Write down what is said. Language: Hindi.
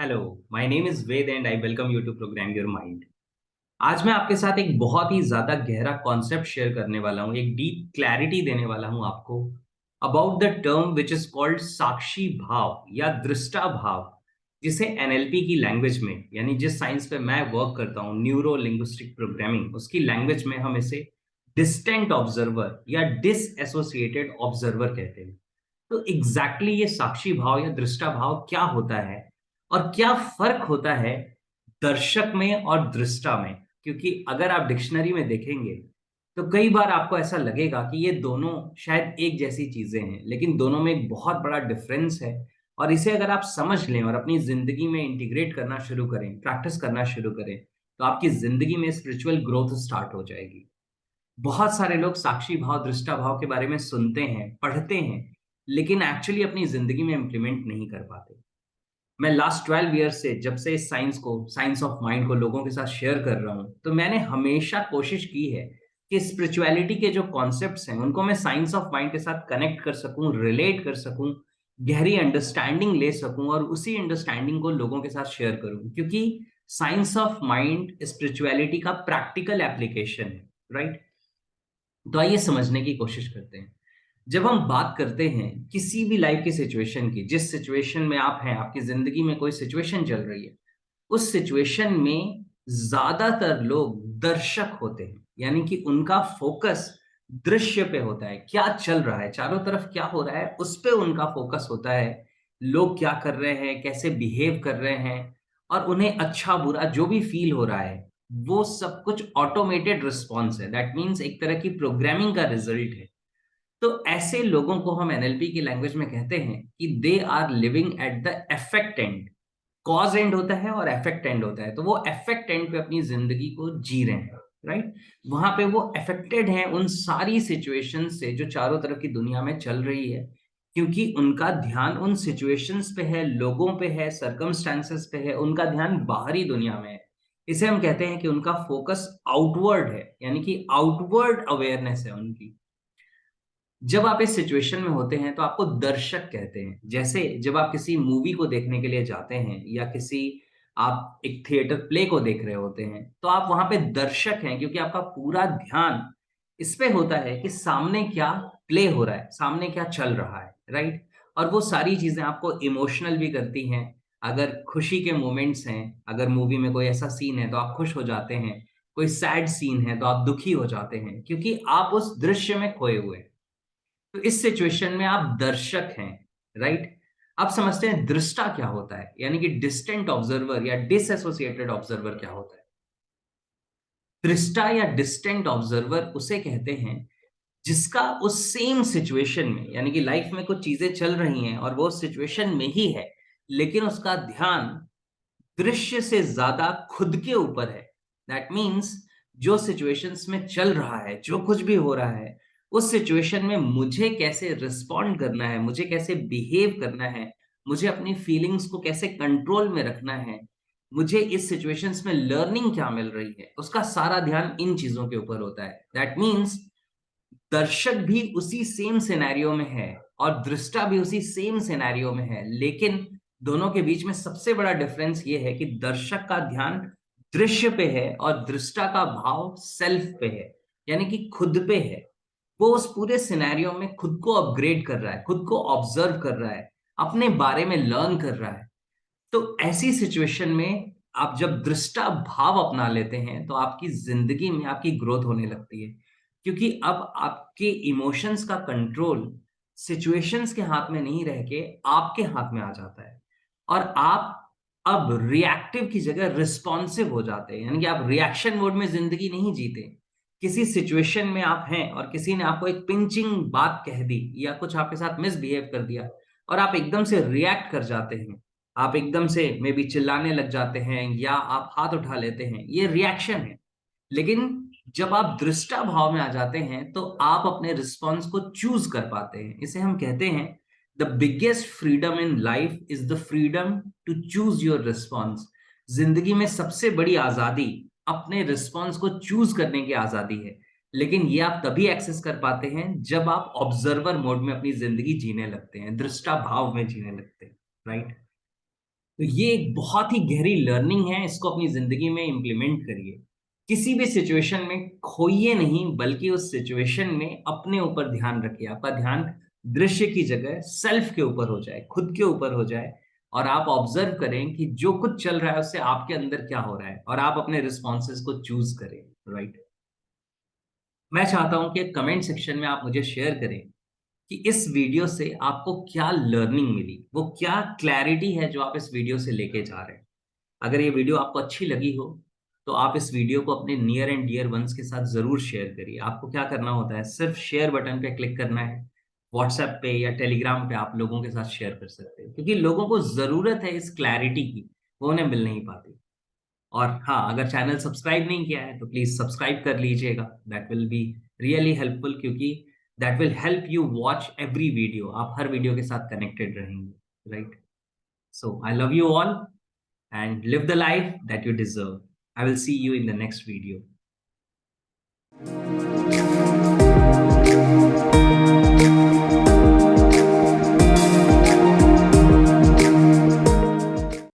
Hello, my name is Ved and I welcome you to program your mind. आज मैं आपके साथ एक बहुत ही ज्यादा गहरा कॉन्सेप्ट शेयर करने वाला हूँ, एक डीप क्लैरिटी देने वाला हूँ आपको about the term which is called साक्षी भाव या दृष्टा भाव, जिसे एनएलपी की लैंग्वेज में, यानी जिस साइंस पे मैं वर्क करता हूँ, न्यूरो लिंग्विस्टिक प्रोग्रामिंग, उसकी लैंग्वेज में हम इसे डिस्टेंट ऑब्जर्वर या डिसएसोसिएटेड ऑब्जर्वर कहते हैं। तो एग्जैक्टली ये साक्षी भाव या दृष्टा भाव क्या होता है और क्या फर्क होता है दर्शक में और दृष्टा में? क्योंकि अगर आप डिक्शनरी में देखेंगे तो कई बार आपको ऐसा लगेगा कि ये दोनों शायद एक जैसी चीजें हैं, लेकिन दोनों में एक बहुत बड़ा डिफरेंस है। और इसे अगर आप समझ लें और अपनी जिंदगी में इंटीग्रेट करना शुरू करें, प्रैक्टिस करना शुरू करें, तो आपकी जिंदगी में स्पिरिचुअल ग्रोथ स्टार्ट हो जाएगी। बहुत सारे लोग साक्षी भाव दृष्टा भाव के बारे में सुनते हैं, पढ़ते हैं, लेकिन एक्चुअली अपनी जिंदगी में इंप्लीमेंट नहीं कर पाते। मैं लास्ट 12 ईयर्स से, जब से इस साइंस को, साइंस ऑफ माइंड को लोगों के साथ शेयर कर रहा हूं, तो मैंने हमेशा कोशिश की है कि स्पिरिचुअलिटी के जो कॉन्सेप्ट्स हैं उनको मैं साइंस ऑफ माइंड के साथ कनेक्ट कर सकूं, रिलेट कर सकूं, गहरी अंडरस्टैंडिंग ले सकूं और उसी अंडरस्टैंडिंग को लोगों के साथ शेयर करूं, क्योंकि साइंस ऑफ माइंड स्पिरिचुअलिटी का प्रैक्टिकल एप्लीकेशन है। राइट? तो आइए समझने की कोशिश करते हैं। जब हम बात करते हैं किसी भी लाइफ की सिचुएशन की, जिस सिचुएशन में आप हैं, आपकी जिंदगी में कोई सिचुएशन चल रही है, उस सिचुएशन में ज्यादातर लोग दर्शक होते हैं, यानी कि उनका फोकस दृश्य पे होता है। क्या चल रहा है चारों तरफ, क्या हो रहा है, उस पे उनका फोकस होता है। लोग क्या कर रहे हैं, कैसे बिहेव कर रहे हैं, और उन्हें अच्छा बुरा जो भी फील हो रहा है, वो सब कुछ ऑटोमेटेड रिस्पॉन्स है। दैट मीन्स एक तरह की प्रोग्रामिंग का रिजल्ट है। तो ऐसे लोगों को हम एनएलपी की लैंग्वेज में कहते हैं कि they are living at the effect end. Cause end होता है और एफेक्ट एंड होता है, तो वो एफेक्ट एंड पे अपनी जिंदगी को जी रहे हैं। राइट? वहां पे वो अफेक्टेड हैं उन सारी सिचुएशन से जो चारों तरफ की दुनिया में चल रही है, क्योंकि उनका ध्यान उन सिचुएशंस पे है, लोगों पे है, सर्कमस्टांसेस पे है, उनका ध्यान बाहरी दुनिया में है। इसे हम कहते हैं कि उनका फोकस आउटवर्ड है, यानी कि आउटवर्ड अवेयरनेस है उनकी। जब आप इस सिचुएशन में होते हैं तो आपको दर्शक कहते हैं। जैसे जब आप किसी मूवी को देखने के लिए जाते हैं या किसी, आप एक थिएटर प्ले को देख रहे होते हैं, तो आप वहां पे दर्शक हैं, क्योंकि आपका पूरा ध्यान इस पे होता है कि सामने क्या प्ले हो रहा है, सामने क्या चल रहा है। राइट? और वो सारी चीजें आपको इमोशनल भी करती हैं। अगर खुशी के मोमेंट्स हैं, अगर मूवी में कोई ऐसा सीन है तो आप खुश हो जाते हैं, कोई सैड सीन है तो आप दुखी हो जाते हैं, क्योंकि आप उस दृश्य में खोए हुए हैं। तो इस सिचुएशन में आप दर्शक हैं। राइट? आप समझते हैं दृष्टा क्या होता है, यानी कि डिस्टेंट ऑब्जर्वर या डिसएसोसिएटेड ऑब्जर्वर क्या होता है? दृष्टा या डिस्टेंट ऑब्जर्वर उसे कहते हैं जिसका उस सेम सिचुएशन में, यानी कि लाइफ में कुछ चीजें चल रही हैं और वो सिचुएशन में ही है, लेकिन उसका ध्यान दृश्य से ज्यादा खुद के ऊपर है। दैट मीन्स जो सिचुएशंस में चल रहा है, जो कुछ भी हो रहा है, उस सिचुएशन में मुझे कैसे रिस्पॉन्ड करना है, मुझे कैसे बिहेव करना है, मुझे अपनी फीलिंग्स को कैसे कंट्रोल में रखना है, मुझे इस सिचुएशंस में लर्निंग क्या मिल रही है, उसका सारा ध्यान इन चीजों के ऊपर होता है। दैट मीन्स दर्शक भी उसी सेम सिनेरियो में है और दृष्टा भी उसी सेम सिनेरियो में है, लेकिन दोनों के बीच में सबसे बड़ा डिफरेंस ये है कि दर्शक का ध्यान दृश्य पे है और दृष्टा का भाव सेल्फ पे है, यानी कि खुद पे है। वो उस पूरे सिनेरियो में खुद को अपग्रेड कर रहा है, खुद को ऑब्जर्व कर रहा है, अपने बारे में लर्न कर रहा है। तो ऐसी सिचुएशन में आप जब दृष्टा भाव अपना लेते हैं तो आपकी जिंदगी में आपकी ग्रोथ होने लगती है, क्योंकि अब आपके इमोशंस का कंट्रोल सिचुएशंस के हाथ में नहीं रह के आपके हाथ में आ जाता है। और आप अब रिएक्टिव की जगह रिस्पॉन्सिव हो जाते हैं, यानी कि आप रिएक्शन मोड में जिंदगी नहीं जीते। किसी सिचुएशन में आप हैं और किसी ने आपको एक पिंचिंग बात कह दी या कुछ आपके साथ मिसबिहेव कर दिया, और आप एकदम से रिएक्ट कर जाते हैं, आप एकदम से मे बी चिल्लाने लग जाते हैं या आप हाथ उठा लेते हैं, ये रिएक्शन है। लेकिन जब आप दृष्टा भाव में आ जाते हैं तो आप अपने रिस्पॉन्स को चूज कर पाते हैं। इसे हम कहते हैं the biggest freedom in life is the freedom to choose your response. जिंदगी में सबसे बड़ी आजादी अपने रिस्पॉन्स को चूज करने की आजादी है। लेकिन ये आप तभी एक्सेस कर पाते हैं जब आप ऑब्जर्वर मोड में अपनी जिंदगी जीने लगते हैं, दृष्टा भाव में जीने लगते हैं। राइट? तो ये एक बहुत ही गहरी लर्निंग है, इसको अपनी जिंदगी में इम्प्लीमेंट करिए। किसी भी सिचुएशन में खोइए नहीं, बल्कि उस सिचुएशन में अपने ऊपर ध्यान रखिए। आपका ध्यान दृश्य की जगह सेल्फ के ऊपर हो जाए, खुद के ऊपर हो जाए, और आप ऑब्जर्व करें कि जो कुछ चल रहा है उससे आपके अंदर क्या हो रहा है, और आप अपने रिस्पॉन्सेज को चूज करें। राइट। मैं चाहता हूं कि कमेंट सेक्शन में आप मुझे शेयर करें कि इस वीडियो से आपको क्या लर्निंग मिली, वो क्या क्लैरिटी है जो आप इस वीडियो से लेके जा रहे हैं। अगर ये वीडियो आपको अच्छी लगी हो, तो आप इस वीडियो को अपने नियर एंड डियर वंस के साथ जरूर शेयर करिए। आपको क्या करना होता है, सिर्फ शेयर बटन पे क्लिक करना है। व्हाट्सएप पे या टेलीग्राम पे आप लोगों के साथ शेयर कर सकते हैं, क्योंकि लोगों को जरूरत है इस क्लैरिटी की, वो उन्हें मिल नहीं पाती। और हाँ, अगर चैनल सब्सक्राइब नहीं किया है तो प्लीज सब्सक्राइब कर लीजिएगा, that will be really helpful, क्योंकि that will help you watch every video. आप हर वीडियो के साथ कनेक्टेड रहेंगे। Right. So I love you all and live the life that you deserve. I will see you in the next video.